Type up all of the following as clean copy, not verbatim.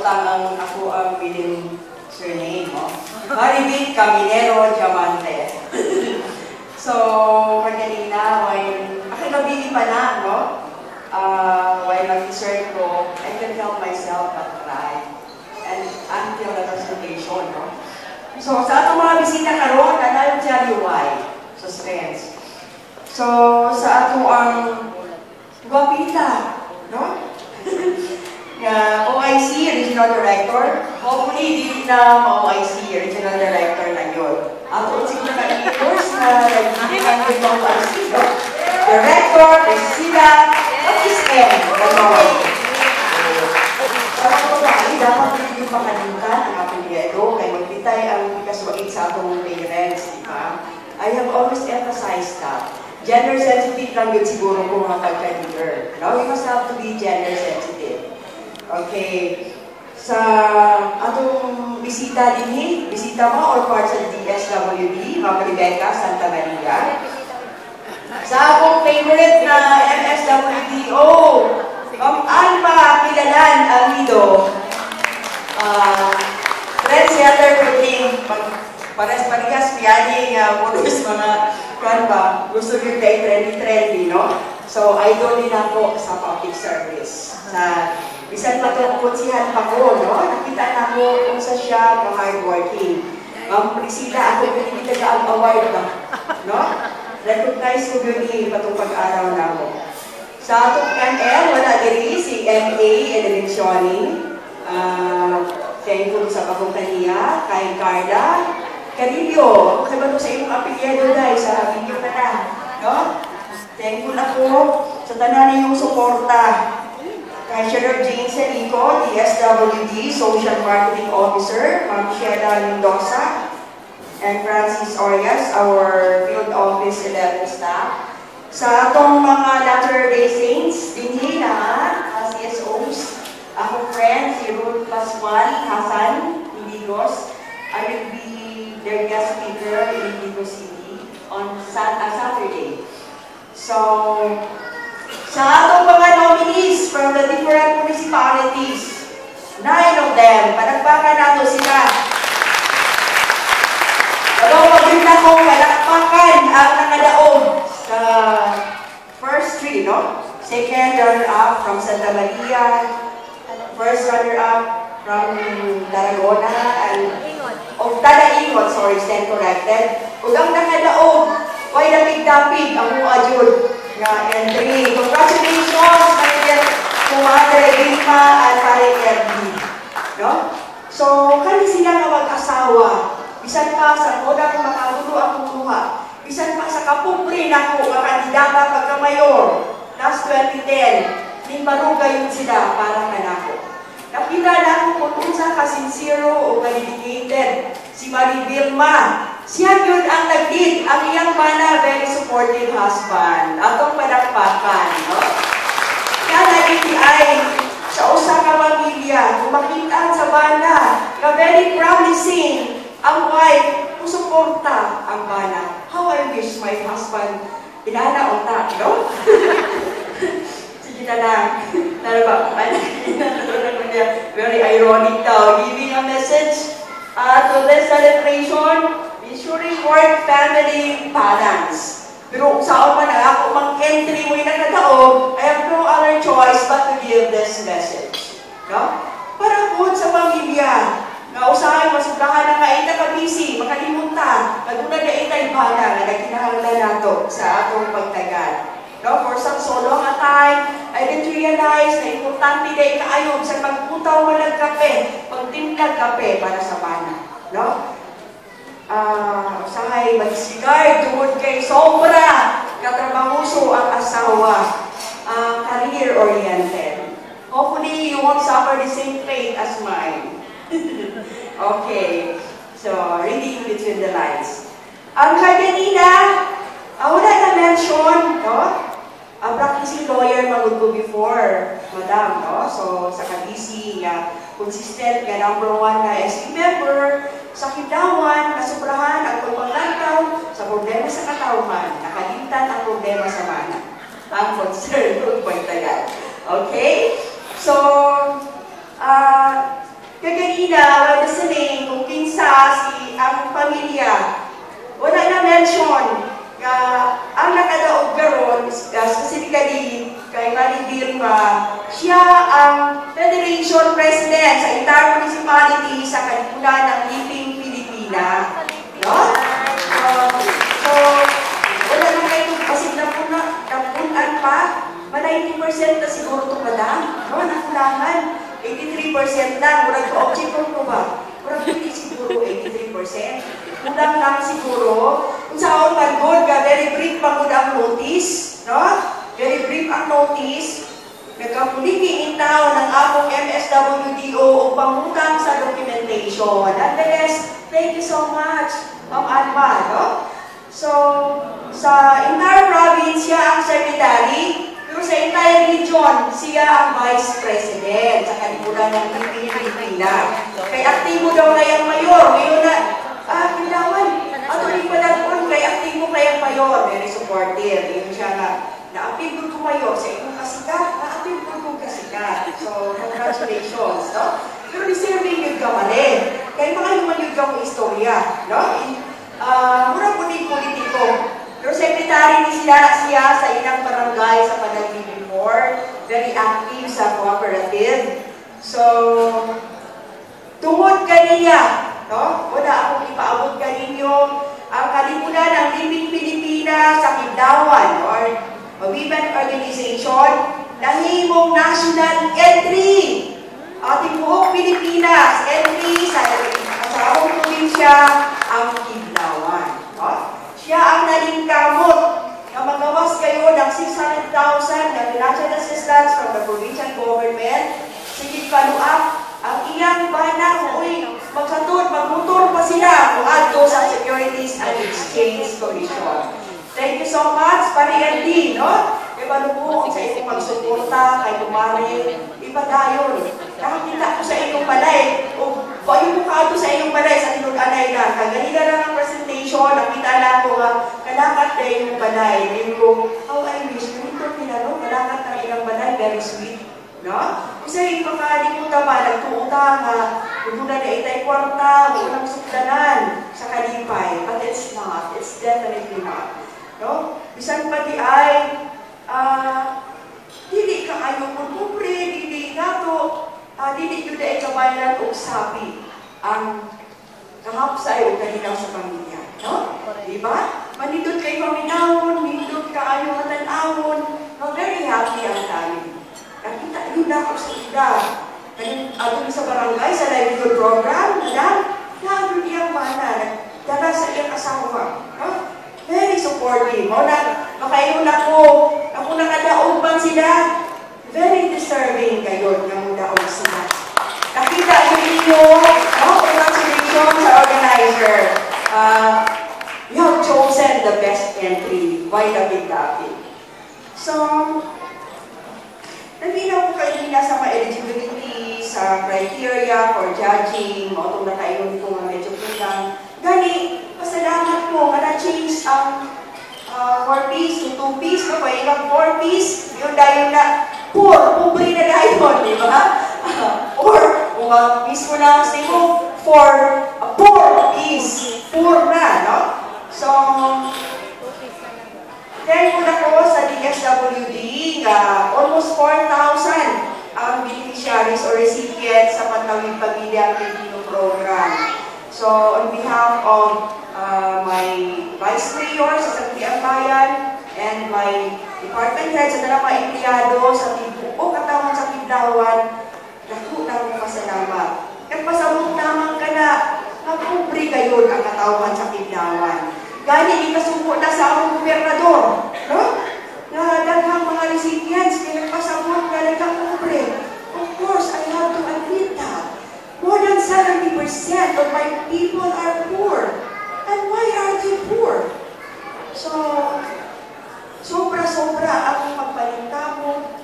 utang ang ako ang biling surname, no? Maribit Caminero Diamante. So, kanina, while akikabili pa na, no? While mag-research ko, I can help myself but cry. And until the consultation, no? So, sa atong mga bisita karon, I'll tell you why. Suspense. So, sa ato ang guwapita, no? Na OIC, Regional Director. Hopefully, di na OIC, Regional Director na yun. Ato siguro na-endorse na nagbibigan ko yung OIC, no? Director, President, what is M? Gano'n. Dapat ko ba, dapat hindi makalimutan ang apelyido, kaya magbitay ang ikaswait sa atong parents, di ba? I have always emphasized that. Gender sensitive lang yun siguro kung mga pagka-leader. No? We must have to be gender sensitive. Okay. Sa atong bisita din, bisita mo or part sa DSWD, Ma'am Rebecca Santa Maria. Sa akong favorite na MSWD, Ma'am Alma Pilalan Amido. Trendsetter ko din, pares-parehas piyaning modus mga ba, gusto nyo tayo trendy, no? So, idol din ako sa public service. Sa bisan pa itong kutsihan pa ko, no? Nakita na ko kung sa siya hardworking. Ma'am Priscilla, ako yung pinitaga ang award ba? No? Recognize ko yun patong pag-araw na ako. Sa atong ML, wala diri si MA Elementioning. Thankful sa kakumpanya, kay Carla. Carillo, kasi ba ito sa iyong apelyido dahil sa video ka na, no? Thankful ako sa tanan niyong suporta. Kay Sheriff Jane Celico, DSWD, Social Marketing Officer, Ma'am Sheila Mendoza, and Francis Orias, our Field Office 11 staff. Sa atong mga Latter-day Saints, dinhi na CSOs, ako friend, si Ruth Pascual Hasan, Indigos. I will be their guest speaker in Indigo City on Saturday. So, sa atong mga nominees from the different municipalities, 9 of them, palakpakan nato sila. Pero maganda kong palakpakan ang nakadaog sa first three, no? Second runner-up from Santa Maria, first runner-up from Tarragona, and Tadaingon, sorry, stand corrected. Kung ang nakadaog, why dapig-dapig ang mga jud na entry. Congratulations, my dear Kumadre Vilma at Pare Erdi. No? So, kani sila nga mag-asawa. Bisan pa sa unang mga hulo ang kumuha. Bisan pa sa kapubre na ko, kandidata pagka-mayor. Last 2010, ning marugay yun sila para kanako. Nakita na ako kung unsa ka-sincero o ka-dedicated si Marie Vilma. Siya yun ang nag-lead, ang iyang mana, very supportive husband. Atong palakpakan, no? Kaya na-DTI sa usa ka pamilya, kumakita sa bana, na very promising ang wife, kusuporta ang bana. How I wish my husband, inana o na, no? Sige na lang. Tara ba? Very ironic daw. Giving a message to this celebration, ensuring work-family balance. Pero saan man ako mag-entry mo yung nagkataon, I have no other choice but to give this message. No? Para po sa pamilya, na usahay, masugahan na kain na kabisi, makalimutan, naguna na itay bana, na nagkinahanglan nato sa atong pagtagal. No? For some so long a time, I didn't realize na importante na ikaayob sa pagputaw mo ng kape, pagtimplag kape para sa bana. No? Usahay, mag-disregard, tungod kay sobra, katrabahuso ang asawa, career-oriented. Hopefully, you won't suffer the same fate as mine. Okay, so reading between the lines. Ang kanina, wala na mention, no? Practicing lawyer magud ko before, madam, no? So, sa kabisi, consistent, number 1 na SB member, sa kitawan, kasubrahan, ang pagpaglantaw, sa problema sa katawhan, nakalimtan ang problema sa mana. Ang concern kung pagtagal. Okay? So, Kaganina, while listening, kung kinsa ang pamilya, wala na mention nga ang nakadaog karon, specifically kay Manny Vilma, siya ang Federation President sa entire municipality sa Kalipunan ng Living Pilipina. No? So, wala na kayo, kasi napunan pa, 90% na siguro ito madam. No? Nakulangan, 83% lang. Murag ka-object ko ba? Murag hindi siguro 83%. Kulang lang siguro. Kung sa akong pagod, very brief pagod ang notice. No? Very brief ang notice. Nagkapuliking tao ng akong MSWDO o pangutang sa documentation. Nonetheless, thank you so much, Ma'am Alma. No? So, sa entire province, siya ang secretary. Pero sa entire region, siya ang vice president sa Kalipunan ng Pilipina. Kay aktibo daw na yung mayor. Ngayon na, kailangan, ato rin padagpon, kay aktibo kayang mayor. Very supportive. Yun siya na, na-appeal ko mayor sa inyong kasikat, na-appeal ko kasikat. So, congratulations, no? Pero deserving yun ka mali. Kaya mga human yun ka mong istorya, no? Mura po din politiko. Pero secretary ni siya sa ilang barangay sa Panagin before, very active sa cooperative. So, tungod kaniya, no? Wala akong ipaabot kaninyo ang Kalipunan ng Living Pilipina sa Kidlawan or Women Organization na himong national entry. Ating buong Pilipinas, entry sa akong probinsya, ang Kidlawan. No? Siya ang nalingkamot na magawas kayo ng 600,000 na financial assistance from the provincial government. Sige panuak, ang iyang bana, magmotor pa sila kung ato sa Securities and Exchange Commission. Thank you so much, Pari Andy, no? Iba po sa inyong magsuporta, kay Tumari, iba dayon. Nakakita ko sa inyong balay, o yung mukha ito sa inyong balay, sa tinag-anay na. Kaganila lang ang presentation, nakita na ko nga, kalakat na inyong balay. Ngayon ko, how I wish, ganito pinano, kalakat na ilang balay, very sweet. No? Kasi yung mga di ko tama, nagtuuta nga, kung na itay kwarta, unang sukdanan sa kalipay. But it's not, it's definitely not. No? Bisan pa di ay, dili ka ayaw mo kumpre, dili nato, dili yun na ikabayan o sabi ang kahapsay o kahinaw sa pamilya. No? Diba? Manindot kay paminawon, manindot ka ayaw matanawon, no? Very happy ang dami. Nakita yun ako sa ida. Ano sa barangay, sa livelihood program, nandun iyang mana, dala sa iyang asawa. No? Very supportive. Makayon ako nakadaog man sila. Very deserving kayo na mudaog sila. Nakita nyo ninyo, congratulations sa organizer. You have chosen the best entry by the Big David. So, nabinaw ko kayo sa mga eligibility, sa criteria for judging, o itong nakayon ko nga medyo kulang. Gani, pasalamat po, na-change ang 4-piece to 2-piece, no? Kaya ilang 4-piece, yun dahil na pobre na dahil, di ba? Or, kung piece mo na sa mo, 4-piece, poor na, no? So, thankful ako sa DSWD, almost 4,000 ang beneficiaries or recipients sa Pantawid Pamilya Pilipino program. So, on behalf of my Vice Mayor sa Sangguniang Bayan and my department head sa dalang mga empleyado sa buong katawan sa Kidlawan, naku na akong pasalamat. Nagpasabot naman ka na, magkumpri kayo ang katawan sa Kidlawan. Gani, ikasuko na sa akong gobernador, no? Na daghang mga recipients, pinagpasabot na daghang kumpri. Of course, I have to admit that. More than 70% of my people are poor. And why are they poor? So, sobra-sobra ang pagbalintamo,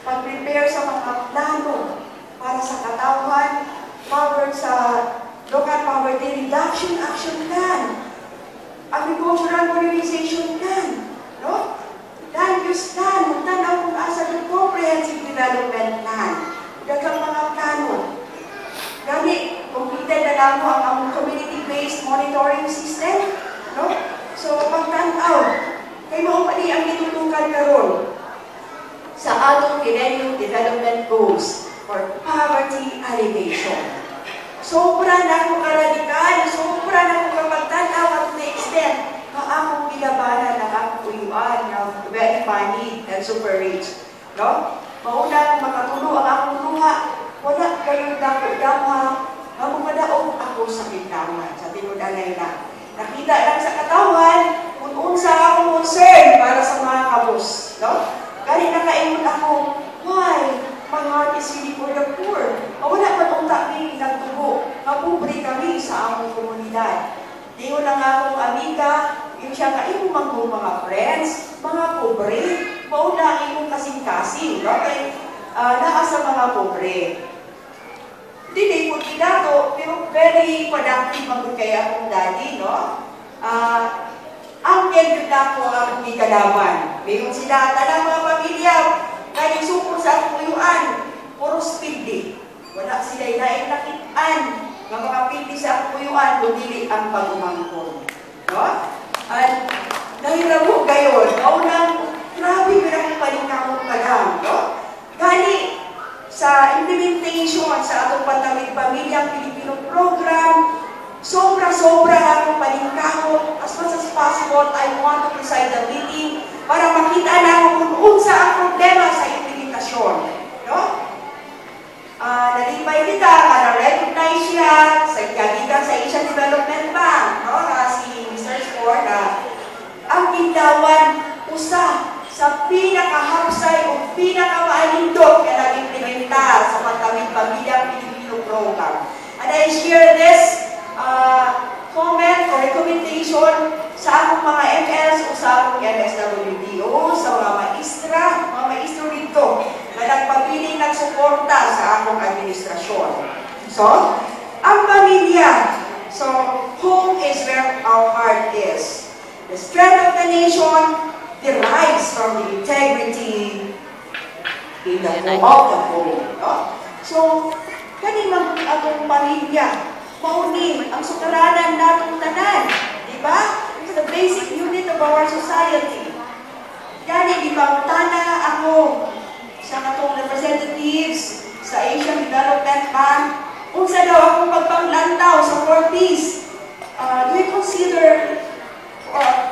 pag-prepare sa mga plano para sa katawan, covered sa local poverty reduction action plan, agricultural modernization plan, no? Land use plan, magtanaw kung asa ng comprehensive development plan, daghang mga plano. Gani na mo ang community-based monitoring system, no? So, pagtanaw, kay mo pali ang gitutukan karon sa atong Millennium Development Goals for poverty alleviation. Sobra na akong karadikal, sobra na akong kapagtanaw at the extent na akong gilabanan ng akong uyuan ng very money and super rich. No? Mauna makatulong ang akong luha, wala kayong dako-dama, mamumadaog ako sa bintana, sa tinudanay na. Nakita lang sa katawan, kung unsa akong concern para sa mga kabus. No? Kaya nakaingon ako, why? My heart is really for the poor. Wala pa itong kami nagtubo. Mapobre kami sa among komunidad. Di ko lang akong amiga, yung siya ka, imong mga friends, mga pobre, mauna imong kasing-kasing, no? Kaya naa sa mga pobre. Hindi po dato, pero very productive ang kaya akong daddy, no? Ang yun na po ang gigalaban. Mayroon sila, talang mga pamilya, kaya sukong sa akong uyuan, puro speedy. Wala sila inainakitaan ng mga pili sa akong uyuan, lumili ang pag-umangkon. No? At nahiramo gayon, maunang grabe pinakong palingamot pa lang. No? Gani, sa implementation sa atong Pantawid Pamilyang Pilipino Program, sobra-sobra akong palingamot. As much as possible, I want to preside the meeting para makita na kung unsa ang problema sa implementasyon. No? Nalipay kita, na-recognize siya sa kagitan sa Asian Development Bank, no? Si Mr. Spore na ang Kindawan usa sa pinakahapsay o pinakamaalindog na nag-implementa sa Pantawid Pamilyang Pilipino Program. And I share this comment or recommendation sa akong mga MLs o sa akong MSWDO, sa mga maestro dito na nagpapiling nagsuporta sa akong administrasyon. So, ang pamilya. So, home is where our heart is. The strength of the nation derives from the integrity in the home of the home. No? So, kanimang atong pamilya, maunin ang sukaranan natong tanan. Diba? It's the basic unit of our society. Gani, di ba, tana ako sa katong representatives sa Asian Development Bank, unsa daw akong pagpanglantaw sa 4Ps. Do you consider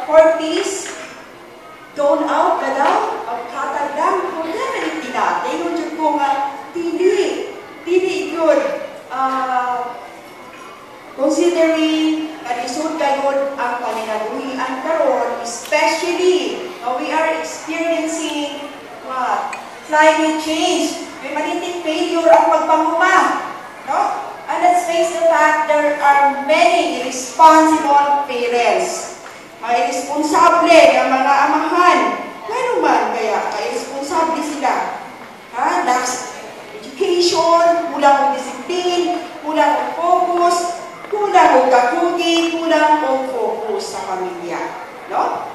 4Ps? Down out ka daw? Pagkatagdang? Kung naman hindi natin, yung ko nga, dili yun. Considering kalisod kayon ang paninabuhian karon, especially we are experiencing climate change. May maliting failure ang pagpanguma. No? And let's face the fact, there are many irresponsible parents. Mga irresponsable ng mga amahan. Gano man kaya irresponsable sila? Lax education, kulang ang discipline, kulang ang focus, kulang ang kakugi, kulang ang focus sa pamilya. No?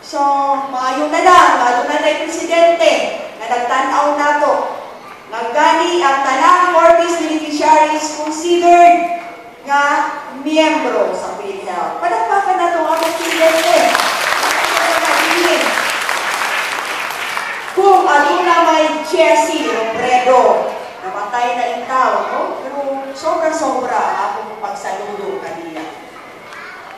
So, maayo na lang, lalo na na presidente na nagtanaw nato. Nagkani ang tanang 4Ps beneficiaries considered nga miyembro sa PhilHealth. Palakpakan na itong ang presidente. Kung ano na may Jessie Robredo, namatay na ikaw, no? Pero sobra-sobra akong pagsaludo kanila.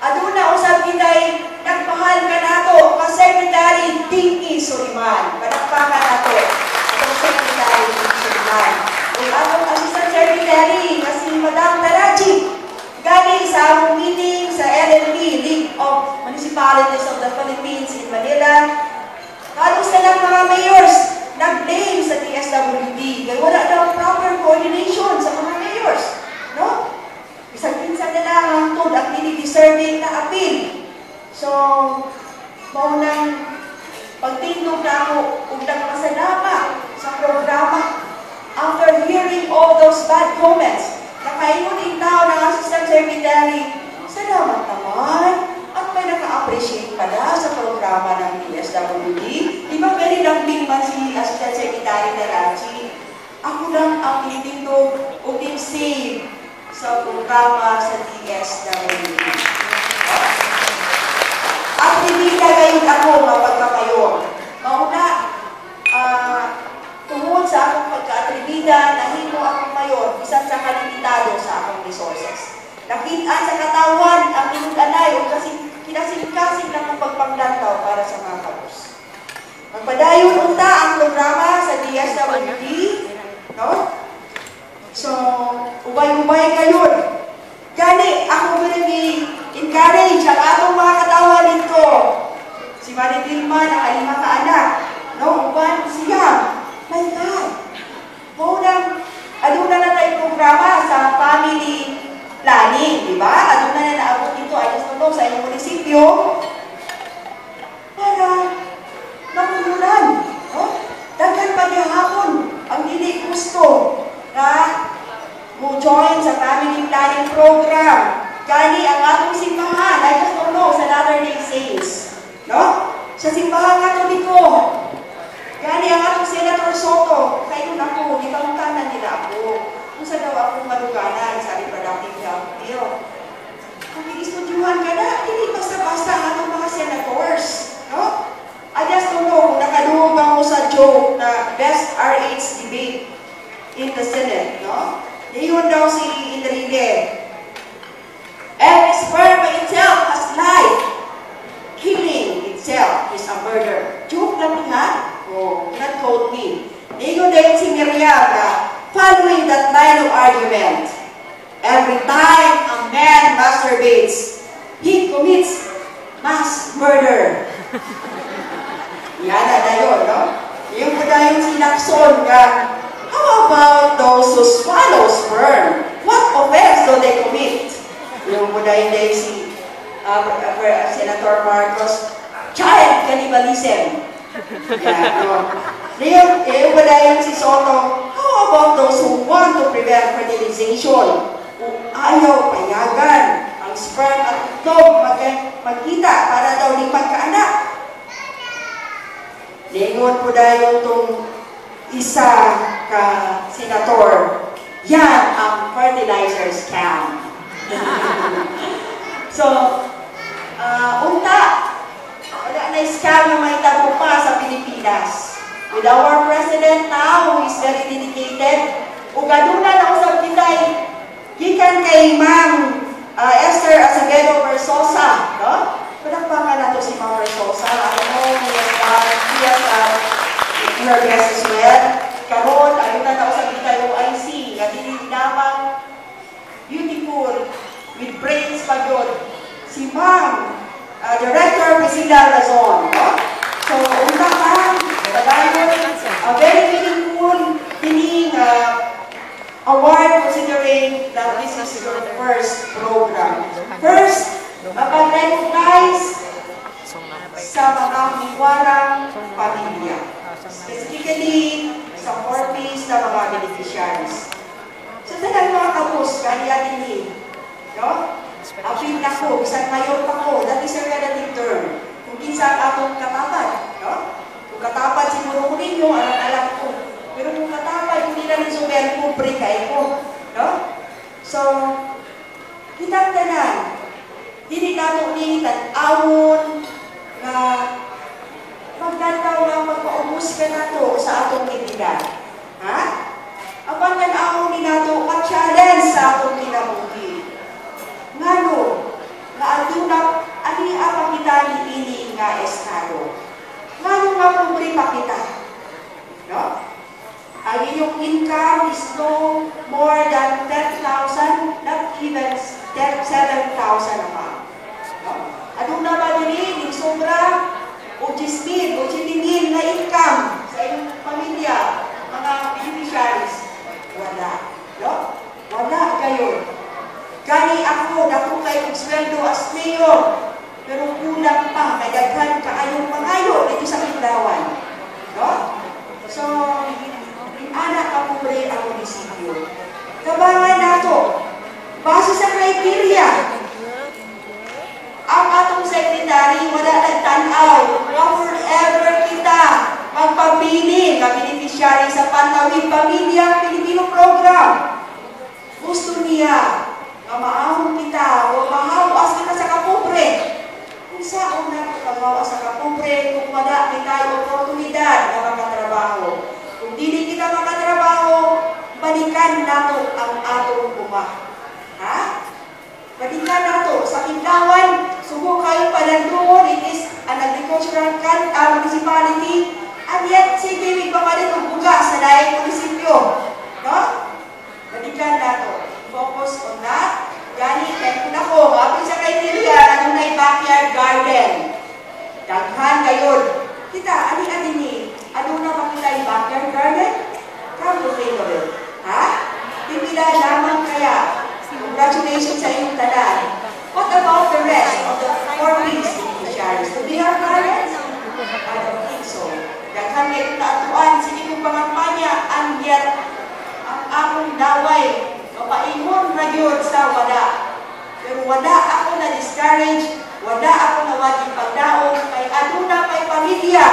Aduna usab kitay nagpahal ka nato ka Secretary Dinky Suliman. Palakpakan nato ang Secretary Dinky Suliman. Kung atong Assistant Secretary kasi Madam Taraji, gani sa among meeting sa LNP, League of Municipalities of the Philippines in Manila, halos na lang mga mayors nag-blame sa DSWD. Kaya wala daw proper coordination sa mga mayors. No? Isang-pinsan na lang ang tod ang deserving na appeal. So, maunang pagtindog na ako kung nagpasalama sa programa. After hearing all those bad comments, nakaingon din tao ng Assistant Secretary, salamat naman. At may naka-appreciate pala sa programa ng DSWD. Di ba pwede lang man si Assistant Secretary Taraji? Ako lang ang tinitindog o team save sa programa sa DSWD. At hindi gayon ako mapagkamayor. Mauna, tungod sa akong pagka-atribida, nahimo akong mayor, bisan sa kalimitado sa akong resources. Nakitaan sa katawan ang inudanay o kasi kinasing-kasing lang ang pagpanglantaw para sa mga kabus. Magpadayon unta ang programa sa DSWD, no? So, ubay-ubay kayon. Gani, ako encourage ang atong mga katawan dito. Si Manny Dilma, nakalima ka anak. No, uban siya. My God. Aduna na tayong programa sa family planning, di ba? Aduna na naabot dito, I just don't know, sa inyong munisipyo. Para makuluran. No? Daghan paghihapon ang hindi gusto na mo join sa family planning program. Gani ang atong simbahan, I just don't know, sa Latter-day Saints. No? Sa simbahan nga dito. Gani ang atong Senator Soto, kayo na po, ipangutanan nila ako. Kung sa daw akong maluganan sa reproductive health bill. Kung i-estudyuhan ka na, hindi basta-basta ang atong mga senators. No? I just don't know kung nakaluhog ba mo sa joke na best RH debate in the Senate. No? Iyon daw si Enrique. Every sperm by itself has life. Killing itself is a murder. Joke lang ha? Oh, not quote me. Iyon din si Miriam na following that line of argument, every time a man masturbates, he commits mass murder. Yan na yun, no? Yung po dahil sinakson nga, how about those who swallow sperm? What offense do they commit? Yung po dahil si Senator Marcos, child cannibalism. Yan, no? Yung po dahil si Soto, how about those who want to prevent fertilization? Kung ayaw payagan ang sperm at itlog magkita para daw di magkaanak. Lingon po dahil itong isa ka senator, yan ang fertilizer scam. So, unta, wala na scam na may tago pa sa Pilipinas. With our president now, who is very dedicated, ugaduna na usap kita'y gikan kay Ma'am Esther Acevedo Versosa, no? Palakpakan na to si Ma'am Versosa. Ano mo, he has her best as well. Karon, ayun na usap kita'y OIC, na dinamang beautiful, with brains pa yun. Si Ma'am, Director Priscilla Razon, no? So, unta ka, a very meaningful award considering that this is your first program. First, mapag-recognize sa mga hiwarang pamilya. Specifically, sa 4 piece na mga beneficiaries. So, talagang mga kabus, kaya din no? Apil na ko, isang mayor pa ko, that is a relative term. Kung kinsa atong katapat, no? Kung katapat siguro ko ninyo, alam ko. Pero kung katapat, hindi na rin sumer ko, break ko. No? So, kitang tanan, hindi nato ni tan-awon na magdantaw lang magpaubos ka na to sa atong kinilan. Ha? Ang tan-awon ni nato, ka-challenge sa atong kinabuhi. Ngano, nga adunap, ani apa kita ni ini nga estado. Ngano nga pobre pa kita. No? Ang inyong income is no more than 10,000, not even 7,000 a month. No? Aduna ba din sobra o 10,000 o 7,000 na income sa inyong pamilya, mga beneficiaries? Wala. No? Wala kayo. Gani ako, dako kayo sweldo as mayor. Pero kulang pa, kadaghan kaayong pangayo dito sa Kilawan. No? So, anak ka po rin ang munisipyo. Kabangan nato, base sa criteria, ang atong secretary, wala nagtanaw, whatever kita magpapili ng beneficiary sa Pantawid Pamilya Pilipino Program. Gusto niya nga maahon kita o mahawas kita sa kapobre. Kung saan na ito kamawas sa kapobre, kung wala kita oportunidad na makatrabaho. Kung dili kita makatrabaho, balikan nato ang atong uma. Ha? Balikan nato sa Kinlawan, subo kayo palandungon, it is an agricultural municipality, and yet sige, may papalit ang buga sa daing munisipyo. No? Balikan nato. Focus on that. Gani, kahit kung ako, hapin sa criteria, ano na backyard garden. Daghan gayon. Kita, ani-ani ni, ano na ba kita yung backyard garden? Come to think of it. Ha? Pipila lamang kaya. Congratulations sa iyong tanan. What about the rest of the 4 weeks beneficiaries? Do they have gardens? I don't think so. Daghan kayo taatuan, sige kong pangampanya, and yet, ang akong daway, mapaingon na yun sa wala. Pero wala ako na-discourage, wala ako na waging pagdaog, kay aduna kay pamilya,